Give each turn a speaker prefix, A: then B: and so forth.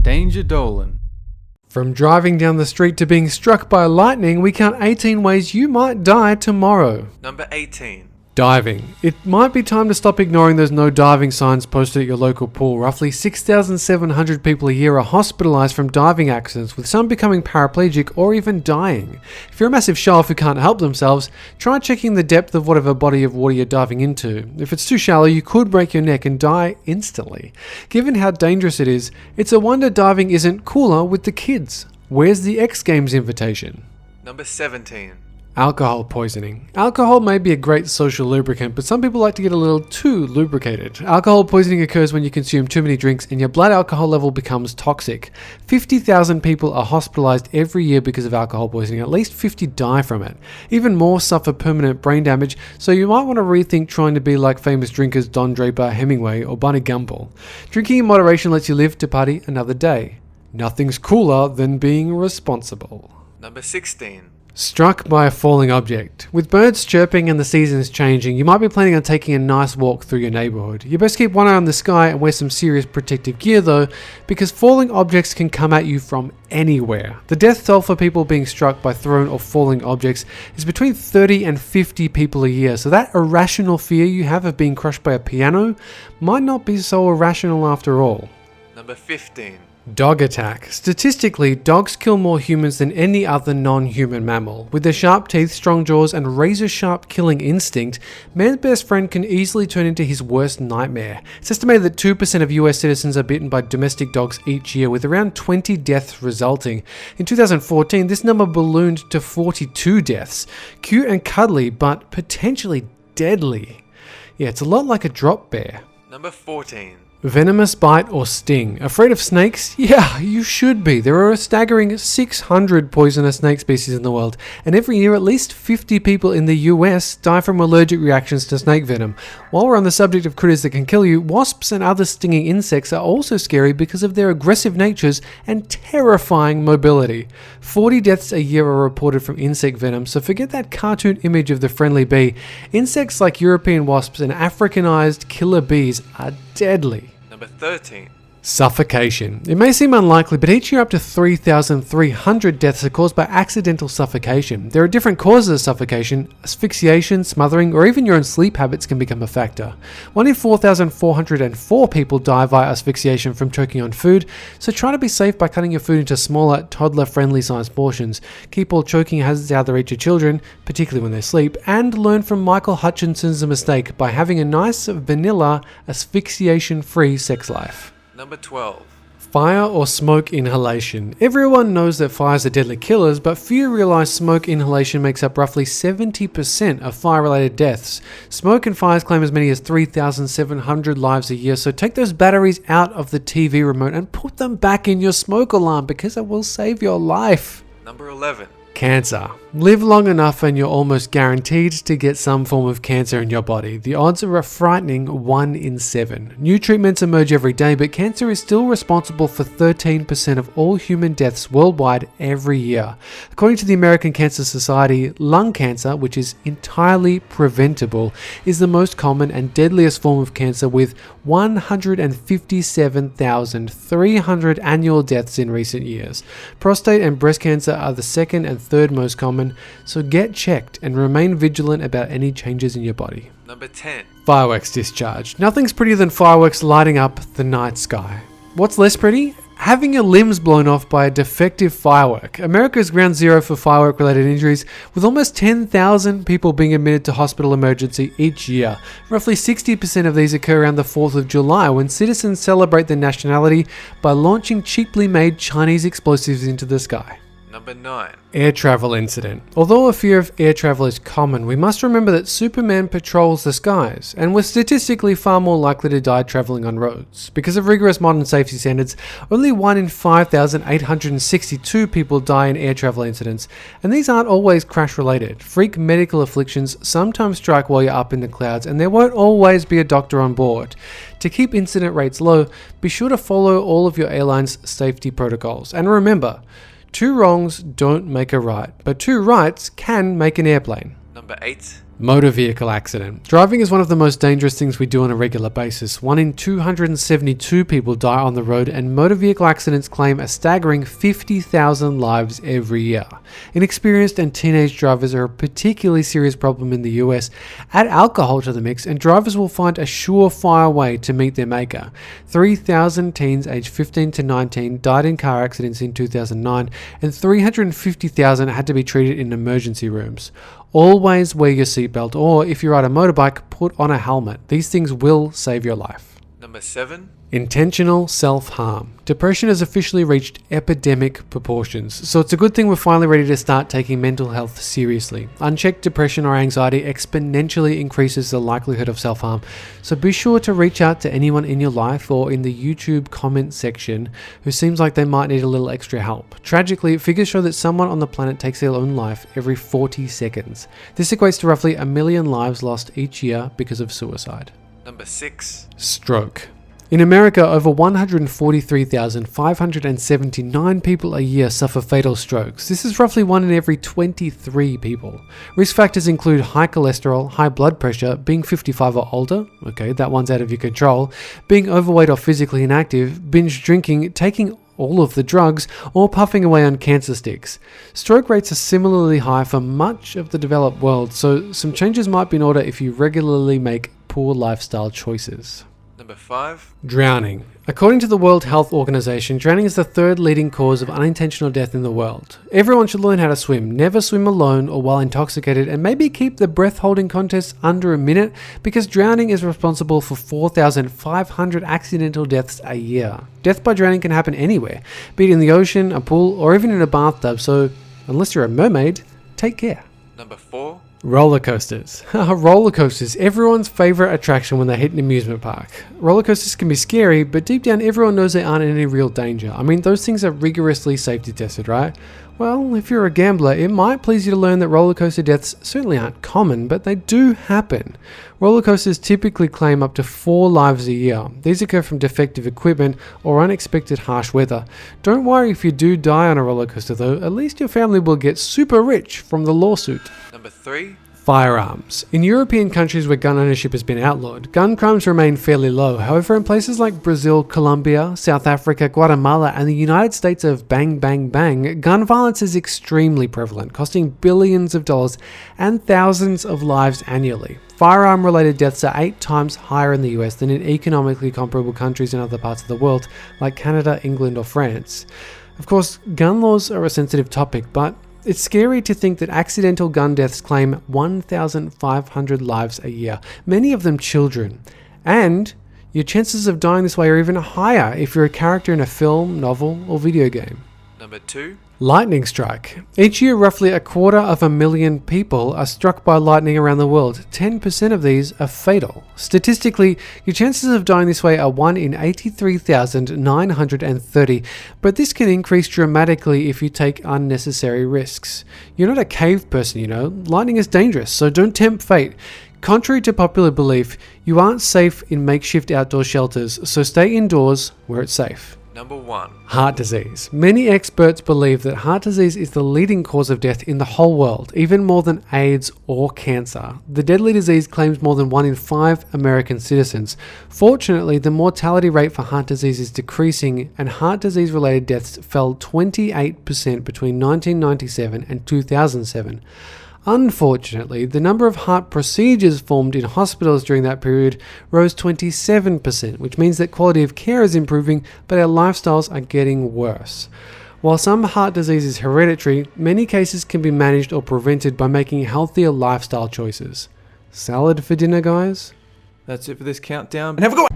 A: Danger Dolan.
B: From driving down the street to being struck by lightning, we count 18 ways you might die tomorrow.
A: Number 18.
B: Diving. It might be time to stop ignoring those no diving signs posted at your local pool. Roughly 6,700 people a year are hospitalized from diving accidents, with some becoming paraplegic or even dying. If you're a massive show-off who can't help themselves, try checking the depth of whatever body of water you're diving into. If it's too shallow, you could break your neck and die instantly. Given how dangerous it is, it's a wonder diving isn't cooler with the kids. Where's the X Games invitation?
A: Number 17.
B: Alcohol poisoning. Alcohol may be a great social lubricant, but some people like to get a little too lubricated. Alcohol poisoning occurs when you consume too many drinks and your blood alcohol level becomes toxic. 50,000 people are hospitalized every year because of alcohol poisoning. At least 50 die from it. Even more suffer permanent brain damage, so you might want to rethink trying to be like famous drinkers Don Draper, Hemingway, or Barney Gumble. Drinking in moderation lets you live to party another day. Nothing's cooler than being responsible.
A: Number 16.
B: Struck by a falling object. With birds chirping and the seasons changing, you might be planning on taking a nice walk through your neighborhood. You best keep one eye on the sky and wear some serious protective gear though, because falling objects can come at you from anywhere. The death toll for people being struck by thrown or falling objects is between 30 and 50 people a year, so that irrational fear you have of being crushed by a piano might not be so irrational after all.
A: Number 15.
B: Dog attack. Statistically, dogs kill more humans than any other non-human mammal. With their sharp teeth, strong jaws, and razor-sharp killing instinct, man's best friend can easily turn into his worst nightmare. It's estimated that 2% of US citizens are bitten by domestic dogs each year, with around 20 deaths resulting. In 2014, this number ballooned to 42 deaths. Cute and cuddly, but potentially deadly. Yeah, it's a lot like a drop bear.
A: Number 14.
B: Venomous bite or sting. Afraid of snakes? Yeah, you should be. There are a staggering 600 poisonous snake species in the world, and every year at least 50 people in the US die from allergic reactions to snake venom. While we're on the subject of critters that can kill you, wasps and other stinging insects are also scary because of their aggressive natures and terrifying mobility. 40 deaths a year are reported from insect venom, so forget that cartoon image of the friendly bee. Insects like European wasps and Africanized killer bees are deadly.
A: Number 13.
B: Suffocation. It may seem unlikely, but each year up to 3,300 deaths are caused by accidental suffocation. There are different causes of suffocation. Asphyxiation, smothering, or even your own sleep habits can become a factor. 1 in 4,404 people die via asphyxiation from choking on food, so try to be safe by cutting your food into smaller, toddler-friendly sized portions. Keep all choking hazards out of the reach of children, particularly when they sleep, and learn from Michael Hutchinson's mistake by having a nice, vanilla, asphyxiation-free sex life.
A: Number 12.
B: Fire or smoke inhalation. Everyone knows that fires are deadly killers, but few realize smoke inhalation makes up roughly 70% of fire-related deaths. Smoke and fires claim as many as 3,700 lives a year, so take those batteries out of the TV remote and put them back in your smoke alarm because it will save your life.
A: Number 11.
B: Cancer. Live long enough and you're almost guaranteed to get some form of cancer in your body. The odds are a frightening 1 in 7. New treatments emerge every day, but cancer is still responsible for 13% of all human deaths worldwide every year. According to the American Cancer Society, lung cancer, which is entirely preventable, is the most common and deadliest form of cancer, with 157,300 annual deaths in recent years. Prostate and breast cancer are the second and third most common, so get checked and remain vigilant about any changes in your body.
A: Number 10.
B: Fireworks discharge. Nothing's prettier than fireworks lighting up the night sky. What's less pretty? Having your limbs blown off by a defective firework. America is ground zero for firework-related injuries, with almost 10,000 people being admitted to hospital emergency each year. Roughly 60% of these occur around the 4th of July, when citizens celebrate their nationality by launching cheaply made Chinese explosives into the sky.
A: Number 9.
B: Air travel incident. Although a fear of air travel is common, we must remember that Superman patrols the skies, and we're statistically far more likely to die traveling on roads. Because of rigorous modern safety standards, only 1 in 5,862 people die in air travel incidents, and these aren't always crash related. Freak medical afflictions sometimes strike while you're up in the clouds, and there won't always be a doctor on board. To keep incident rates low, be sure to follow all of your airline's safety protocols. And remember, 2 wrongs don't make a right, but 2 rights can make an airplane.
A: Number 8.
B: Motor vehicle accident. Driving is one of the most dangerous things we do on a regular basis. 1 in 272 people die on the road, and motor vehicle accidents claim a staggering 50,000 lives every year. Inexperienced and teenage drivers are a particularly serious problem in the US. Add alcohol to the mix and drivers will find a surefire way to meet their maker. 3,000 teens aged 15 to 19 died in car accidents in 2009, and 350,000 had to be treated in emergency rooms. Always wear your seatbelt, or if you ride a motorbike, put on a helmet. These things will save your life.
A: Number 7.
B: Intentional self-harm. Depression has officially reached epidemic proportions, so it's a good thing we're finally ready to start taking mental health seriously. Unchecked depression or anxiety exponentially increases the likelihood of self-harm, so be sure to reach out to anyone in your life or in the YouTube comment section who seems like they might need a little extra help. Tragically, figures show that someone on the planet takes their own life every 40 seconds. This equates to roughly 1 million lives lost each year because of suicide.
A: Number 6.
B: Stroke. In America, over 143,579 people a year suffer fatal strokes. This is roughly 1 in every 23 people. Risk factors include high cholesterol, high blood pressure, being 55 or older, okay, that one's out of your control, being overweight or physically inactive, binge drinking, taking all of the drugs, or puffing away on cancer sticks. Stroke rates are similarly high for much of the developed world, so some changes might be in order if you regularly make poor lifestyle choices.
A: Number 5.
B: Drowning. According to the World Health Organization, drowning is the 3rd leading cause of unintentional death in the world. Everyone should learn how to swim. Never swim alone or while intoxicated, and maybe keep the breath-holding contest under a minute, because drowning is responsible for 4,500 accidental deaths a year. Death by drowning can happen anywhere, be it in the ocean, a pool, or even in a bathtub, so unless you're a mermaid, take care.
A: Number 4.
B: Roller coasters. Roller coasters, everyone's favorite attraction when they hit an amusement park. Roller coasters can be scary, but deep down everyone knows they aren't in any real danger. I mean, those things are rigorously safety tested, right? Well, if you're a gambler, it might please you to learn that roller coaster deaths certainly aren't common, but they do happen. Roller coasters typically claim up to 4 lives a year. These occur from defective equipment or unexpected harsh weather. Don't worry if you do die on a roller coaster though, at least your family will get super rich from the lawsuit.
A: Number 3.
B: Firearms. In European countries where gun ownership has been outlawed, gun crimes remain fairly low. However, in places like Brazil, Colombia, South Africa, Guatemala, and the United States of bang bang bang, gun violence is extremely prevalent, costing billions of dollars and thousands of lives annually. Firearm-related deaths are 8 times higher in the US than in economically comparable countries in other parts of the world, like Canada, England, or France. Of course, gun laws are a sensitive topic, but it's scary to think that accidental gun deaths claim 1,500 lives a year, many of them children. And your chances of dying this way are even higher if you're a character in a film, novel, or video game.
A: Number 2.
B: Lightning strike. Each year, roughly 250,000 people are struck by lightning around the world. 10% of these are fatal. Statistically, your chances of dying this way are 1 in 83,930, but this can increase dramatically if you take unnecessary risks. You're not a cave person, you know. Lightning is dangerous, so don't tempt fate. Contrary to popular belief, you aren't safe in makeshift outdoor shelters, so stay indoors where it's safe.
A: Number 1.
B: Heart disease. Many experts believe that heart disease is the leading cause of death in the whole world, even more than AIDS or cancer. The deadly disease claims more than 1 in 5 American citizens. Fortunately, the mortality rate for heart disease is decreasing, and heart disease-related deaths fell 28% between 1997 and 2007. Unfortunately, the number of heart procedures performed in hospitals during that period rose 27%, which means that quality of care is improving, but our lifestyles are getting worse. While some heart disease is hereditary, many cases can be managed or prevented by making healthier lifestyle choices. Salad for dinner, guys?
A: That's it for this countdown.
C: And have a good one.